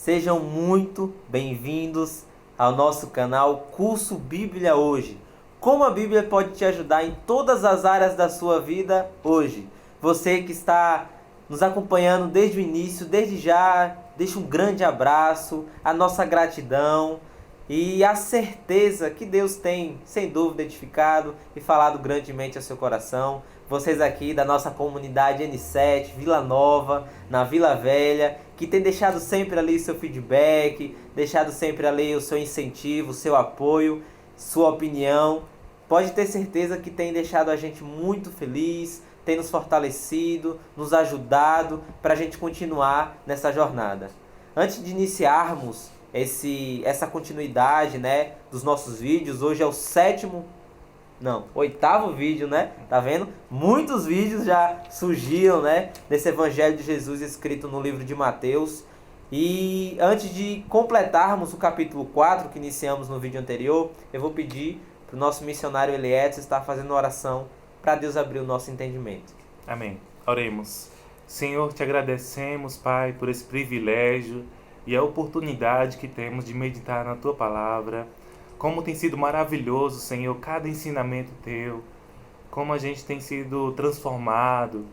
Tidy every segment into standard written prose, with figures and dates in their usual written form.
Sejam muito bem-vindos ao nosso canal Curso Bíblia Hoje. Como a Bíblia pode te ajudar em todas as áreas da sua vida hoje? Você que está nos acompanhando desde o início, desde já, deixa um grande abraço, a nossa gratidão e a certeza que Deus tem, sem dúvida, edificado e falado grandemente ao seu coração. Vocês aqui da nossa comunidade N7, Vila Nova, na Vila Velha, que tem deixado sempre ali seu feedback, deixado sempre ali o seu incentivo, o seu apoio, sua opinião. Pode ter certeza que tem deixado a gente muito feliz, tem nos fortalecido, nos ajudado para a gente continuar nessa jornada. Antes de iniciarmos essa continuidade, né, dos nossos vídeos, hoje é o oitavo vídeo, né? Tá vendo? Muitos vídeos já surgiram, né, desse Evangelho de Jesus escrito no livro de Mateus. E antes de completarmos o capítulo 4 que iniciamos no vídeo anterior, eu vou pedir para o nosso missionário Elietz estar fazendo oração para Deus abrir o nosso entendimento. Amém. Oremos. Senhor, te agradecemos, Pai, por esse privilégio e a oportunidade que temos de meditar na Tua Palavra. Como tem sido maravilhoso, Senhor, cada ensinamento Teu. Como a gente tem sido transformado.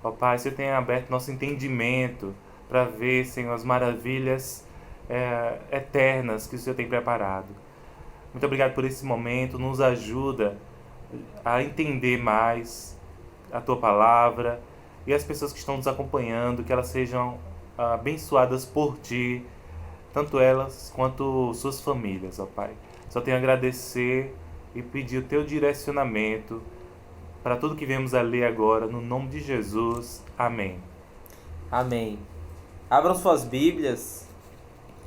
Ó Pai, Senhor tem aberto nosso entendimento para ver, Senhor, as maravilhas eternas que o Senhor tem preparado. Muito obrigado por esse momento. Nos ajuda a entender mais a Tua Palavra e as pessoas que estão nos acompanhando, que elas sejam abençoadas por Ti, tanto elas quanto suas famílias, ó Pai. Só tenho a agradecer e pedir o Teu direcionamento para tudo que vemos a ler agora, no nome de Jesus. Amém. Amém. Abram suas Bíblias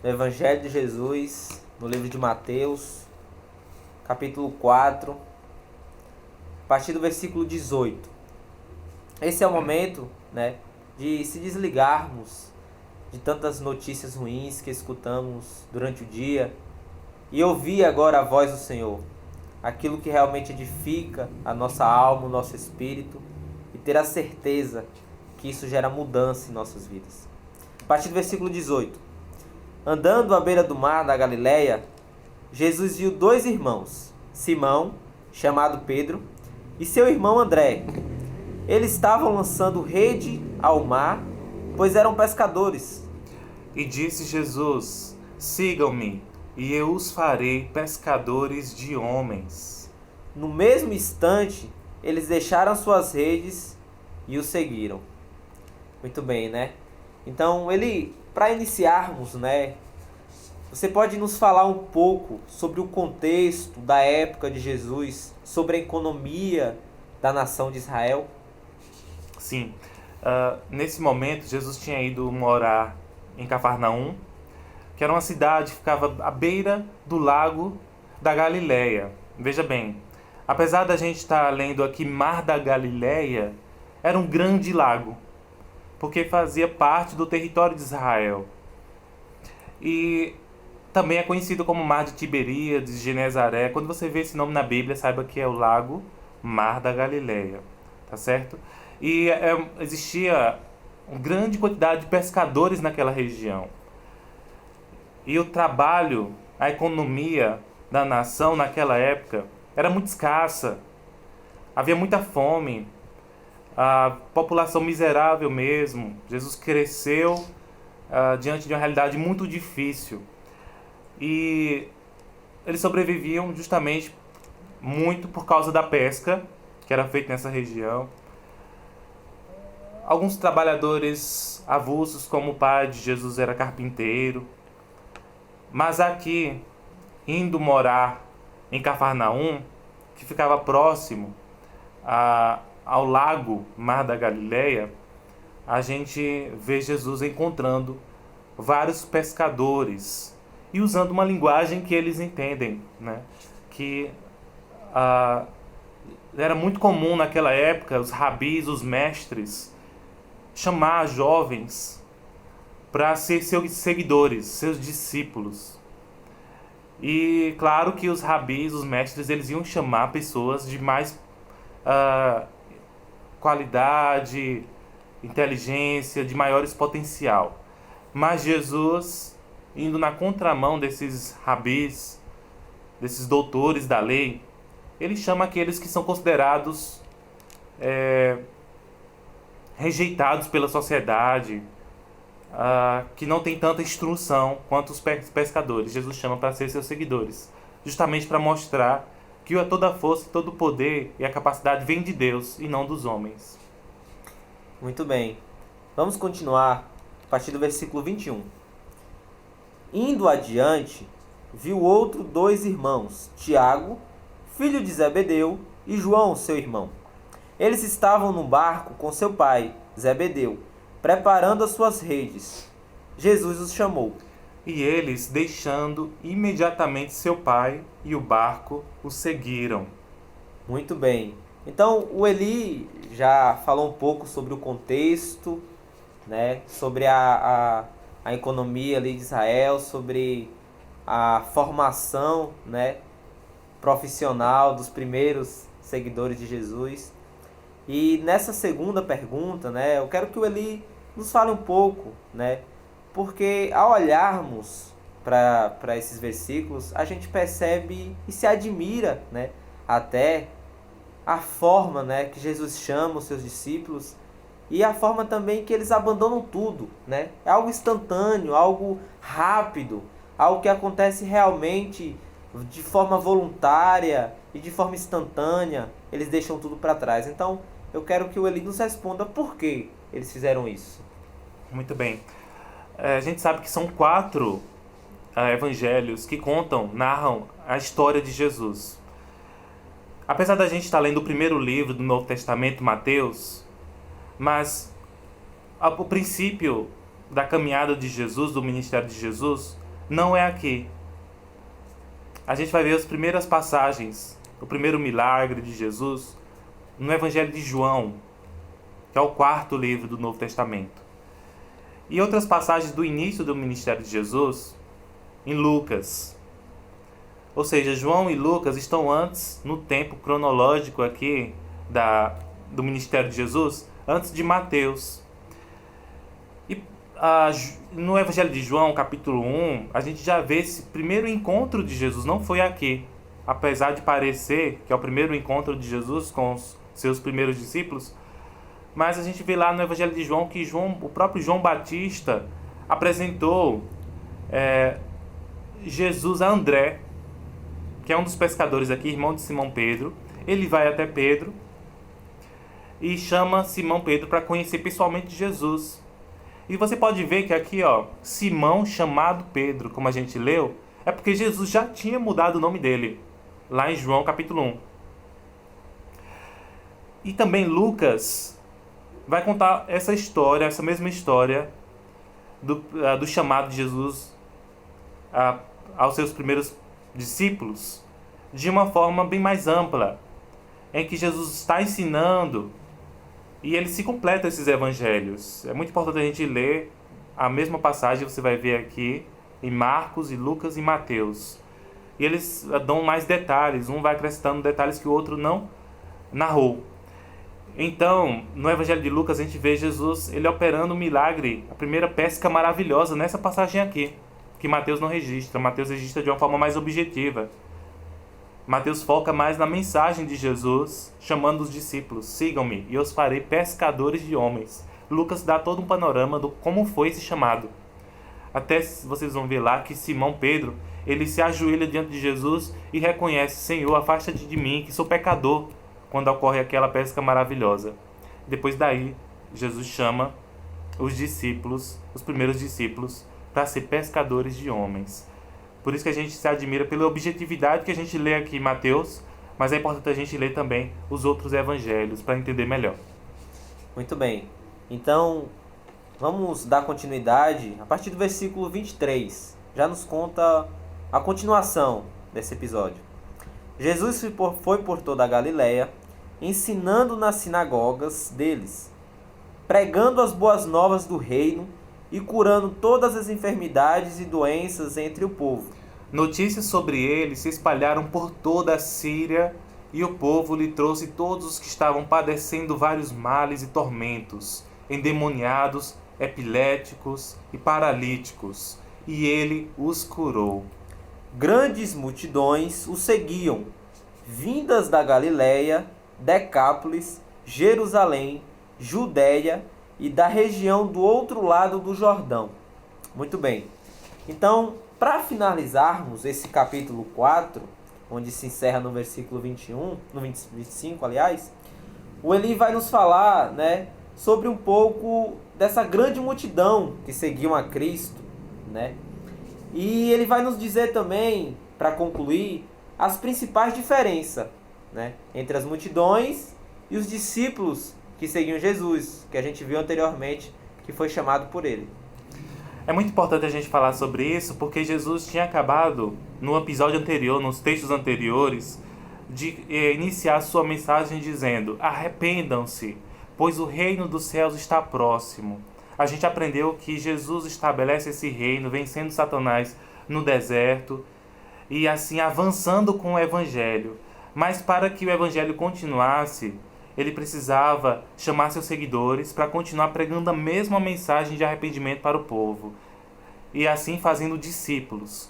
no Evangelho de Jesus, no livro de Mateus, capítulo 4, a partir do versículo 18. Esse é o momento, né, de se desligarmos de tantas notícias ruins que escutamos durante o dia e ouvir agora a voz do Senhor, aquilo que realmente edifica a nossa alma, o nosso espírito, e ter a certeza que isso gera mudança em nossas vidas. A partir do versículo 18. Andando à beira do mar da Galileia, Jesus viu dois irmãos, Simão, chamado Pedro, e seu irmão André. Eles estavam lançando rede ao mar, pois eram pescadores. E disse Jesus: sigam-me, e eu os farei pescadores de homens. No mesmo instante, eles deixaram suas redes e o seguiram. Muito bem, né? Então, para iniciarmos, né, você pode nos falar um pouco sobre o contexto da época de Jesus, sobre a economia da nação de Israel? Sim. Nesse momento, Jesus tinha ido morar em Cafarnaum, que era uma cidade que ficava à beira do lago da Galileia. Veja bem, apesar da gente estar lendo aqui Mar da Galileia, era um grande lago, porque fazia parte do território de Israel. E também é conhecido como Mar de Tiberíades, de Genezaré. Quando você vê esse nome na Bíblia, saiba que é o lago Mar da Galileia, tá certo? E existia uma grande quantidade de pescadores naquela região. E o trabalho, a economia da nação naquela época era muito escassa. Havia muita fome, a população miserável mesmo. Jesus cresceu diante de uma realidade muito difícil. E eles sobreviviam justamente muito por causa da pesca que era feita nessa região. Alguns trabalhadores avulsos, como o pai de Jesus era carpinteiro. Mas aqui, indo morar em Cafarnaum, que ficava próximo ao lago Mar da Galileia, a gente vê Jesus encontrando vários pescadores e usando uma linguagem que eles entendem, né? Que era muito comum naquela época os rabis, os mestres, chamar jovens para ser seus seguidores, seus discípulos. E claro que os rabis, os mestres, eles iam chamar pessoas de mais qualidade, inteligência, de maiores potencial. Mas Jesus indo na contramão desses rabis, desses doutores da lei, ele chama aqueles que são considerados rejeitados pela sociedade, que não tem tanta instrução quanto os pescadores. Jesus chama para ser seus seguidores, justamente para mostrar que toda a força, todo o poder e a capacidade vem de Deus e não dos homens. Muito bem. Vamos continuar a partir do versículo 21. Indo adiante, viu outro 2 irmãos, Tiago, filho de Zebedeu, e João, seu irmão. Eles estavam no barco com seu pai, Zebedeu, preparando as suas redes. Jesus os chamou. E eles, deixando imediatamente seu pai e o barco, o seguiram. Muito bem. Então, o Eli já falou um pouco sobre o contexto, né? Sobre a economia ali de Israel, sobre a formação, né, profissional dos primeiros seguidores de Jesus. E nessa segunda pergunta, né, eu quero que o Eli nos fale um pouco, né, porque ao olharmos para esses versículos, a gente percebe e se admira, né, até a forma, né, que Jesus chama os seus discípulos e a forma também que eles abandonam tudo, né? É algo instantâneo, algo rápido, algo que acontece realmente de forma voluntária e de forma instantânea. Eles deixam tudo para trás. Então, eu quero que o Eli nos responda por que eles fizeram isso. Muito bem. A gente sabe que são 4 evangelhos que narram a história de Jesus. Apesar da gente estar lendo o primeiro livro do Novo Testamento, Mateus, mas o princípio da caminhada de Jesus, do ministério de Jesus, não é aqui. A gente vai ver as primeiras passagens, o primeiro milagre de Jesus, no Evangelho de João, que é o 4º livro do Novo Testamento. E outras passagens do início do ministério de Jesus, em Lucas. Ou seja, João e Lucas estão antes, no tempo cronológico aqui do ministério de Jesus, antes de Mateus. E no Evangelho de João, capítulo 1, a gente já vê esse primeiro encontro de Jesus, não foi aqui. Apesar de parecer que é o primeiro encontro de Jesus com os seus primeiros discípulos, mas a gente vê lá no Evangelho de João que o próprio João Batista apresentou Jesus a André, que é um dos pescadores aqui, irmão de Simão Pedro. Ele vai até Pedro e chama Simão Pedro para conhecer pessoalmente Jesus. E você pode ver que aqui, Simão chamado Pedro, como a gente leu, é porque Jesus já tinha mudado o nome dele, lá em João capítulo 1. E também Lucas vai contar essa história, essa mesma história do chamado de Jesus aos seus primeiros discípulos, de uma forma bem mais ampla, em que Jesus está ensinando e ele se completa esses evangelhos. É muito importante a gente ler a mesma passagem, você vai ver aqui em Marcos, e Lucas e Mateus. E eles dão mais detalhes, um vai acrescentando detalhes que o outro não narrou. Então, no Evangelho de Lucas, a gente vê Jesus ele operando um milagre, a primeira pesca maravilhosa nessa passagem aqui, que Mateus não registra. Mateus registra de uma forma mais objetiva. Mateus foca mais na mensagem de Jesus, chamando os discípulos: sigam-me e eu os farei pescadores de homens. Lucas dá todo um panorama do como foi esse chamado. Até vocês vão ver lá que Simão Pedro, ele se ajoelha diante de Jesus e reconhece: Senhor, afasta-te de mim, que sou pecador, quando ocorre aquela pesca maravilhosa. Depois daí, Jesus chama os discípulos, os primeiros discípulos, para ser pescadores de homens. Por isso que a gente se admira pela objetividade que a gente lê aqui em Mateus, mas é importante a gente ler também os outros evangelhos para entender melhor. Muito bem. Então, vamos dar continuidade a partir do versículo 23. Já nos conta a continuação desse episódio. Jesus foi por toda a Galileia, ensinando nas sinagogas deles, pregando as boas novas do reino e curando todas as enfermidades e doenças entre o povo. Notícias sobre ele se espalharam por toda a Síria, e o povo lhe trouxe todos os que estavam padecendo vários males e tormentos, endemoniados, epiléticos e paralíticos, e ele os curou. Grandes multidões o seguiam, vindas da Galiléia, Decápolis, Jerusalém, Judéia e da região do outro lado do Jordão. Muito bem. Então, para finalizarmos esse capítulo 4, onde se encerra no versículo 21, no 25, aliás, o Eli vai nos falar, né, sobre um pouco dessa grande multidão que seguiam a Cristo, né? E ele vai nos dizer também, para concluir, as principais diferenças, né, entre as multidões e os discípulos que seguiam Jesus, que a gente viu anteriormente, que foi chamado por ele. É muito importante a gente falar sobre isso, porque Jesus tinha acabado, no episódio anterior, nos textos anteriores, de iniciar sua mensagem dizendo: arrependam-se, pois o reino dos céus está próximo. A gente aprendeu que Jesus estabelece esse reino, vencendo Satanás no deserto e assim avançando com o evangelho. Mas para que o evangelho continuasse, ele precisava chamar seus seguidores para continuar pregando a mesma mensagem de arrependimento para o povo. E assim fazendo discípulos.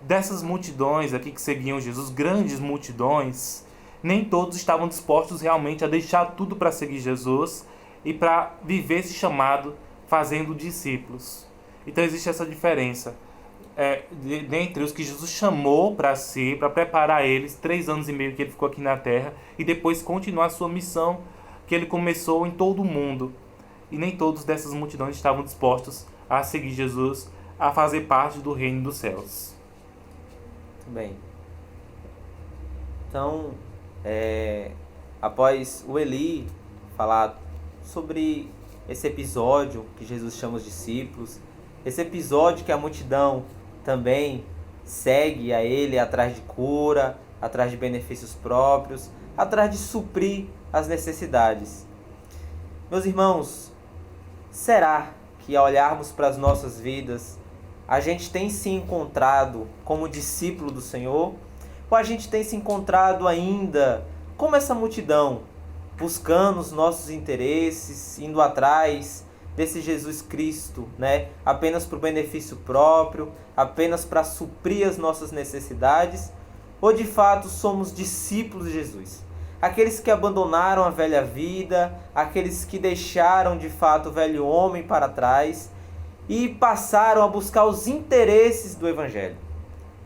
Dessas multidões aqui que seguiam Jesus, grandes multidões, nem todos estavam dispostos realmente a deixar tudo para seguir Jesus e para viver esse chamado fazendo discípulos. Então existe essa diferença dentre os que Jesus chamou para si, para preparar eles, 3 anos e meio que ele ficou aqui na terra, e depois continuar a sua missão que ele começou em todo o mundo. E nem todos dessas multidões estavam dispostos a seguir Jesus, a fazer parte do reino dos céus. Muito bem. Então, após o Eli falar sobre esse episódio que Jesus chama os discípulos, esse episódio que a multidão também segue a ele atrás de cura, atrás de benefícios próprios, atrás de suprir as necessidades. Meus irmãos, será que ao olharmos para as nossas vidas, a gente tem se encontrado como discípulo do Senhor? Ou a gente tem se encontrado ainda como essa multidão, buscando os nossos interesses, indo atrás desse Jesus Cristo, né? Apenas para o benefício próprio, apenas para suprir as nossas necessidades? Ou de fato somos discípulos de Jesus? Aqueles que abandonaram a velha vida, aqueles que deixaram de fato o velho homem para trás e passaram a buscar os interesses do Evangelho.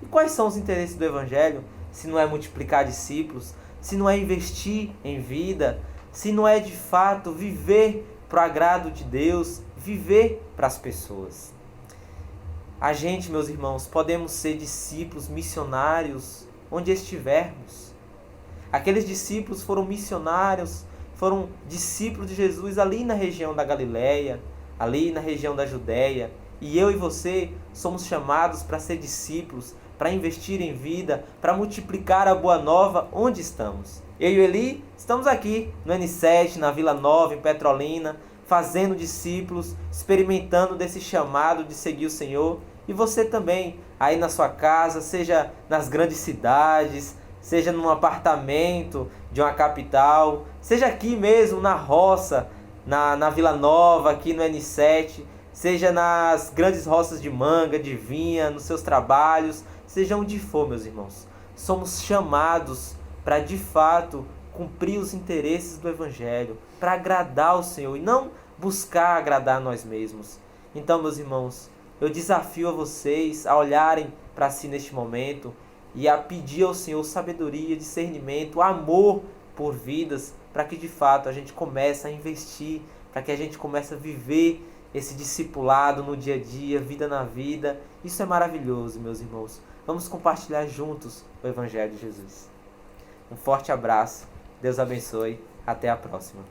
E quais são os interesses do Evangelho? Se não é multiplicar discípulos, se não é investir em vida, se não é de fato viver para o agrado de Deus, viver para as pessoas. A gente, meus irmãos, podemos ser discípulos missionários onde estivermos. Aqueles discípulos foram missionários, foram discípulos de Jesus ali na região da Galiléia, ali na região da Judéia. E eu e você somos chamados para ser discípulos, para investir em vida, para multiplicar a boa nova onde estamos. Eu e o Eli estamos aqui no N7, na Vila Nova, em Petrolina, fazendo discípulos, experimentando desse chamado de seguir o Senhor. E você também, aí na sua casa, seja nas grandes cidades, seja num apartamento de uma capital, seja aqui mesmo na roça, na Vila Nova, aqui no N7, seja nas grandes roças de manga, de vinha, nos seus trabalhos, seja onde for, meus irmãos. Somos chamados para de fato cumprir os interesses do Evangelho, para agradar o Senhor e não buscar agradar nós mesmos. Então, meus irmãos, eu desafio a vocês a olharem para si neste momento e a pedir ao Senhor sabedoria, discernimento, amor por vidas, para que de fato a gente comece a investir, para que a gente comece a viver esse discipulado no dia a dia, vida na vida. Isso é maravilhoso, meus irmãos. Vamos compartilhar juntos o Evangelho de Jesus. Um forte abraço, Deus abençoe, até a próxima.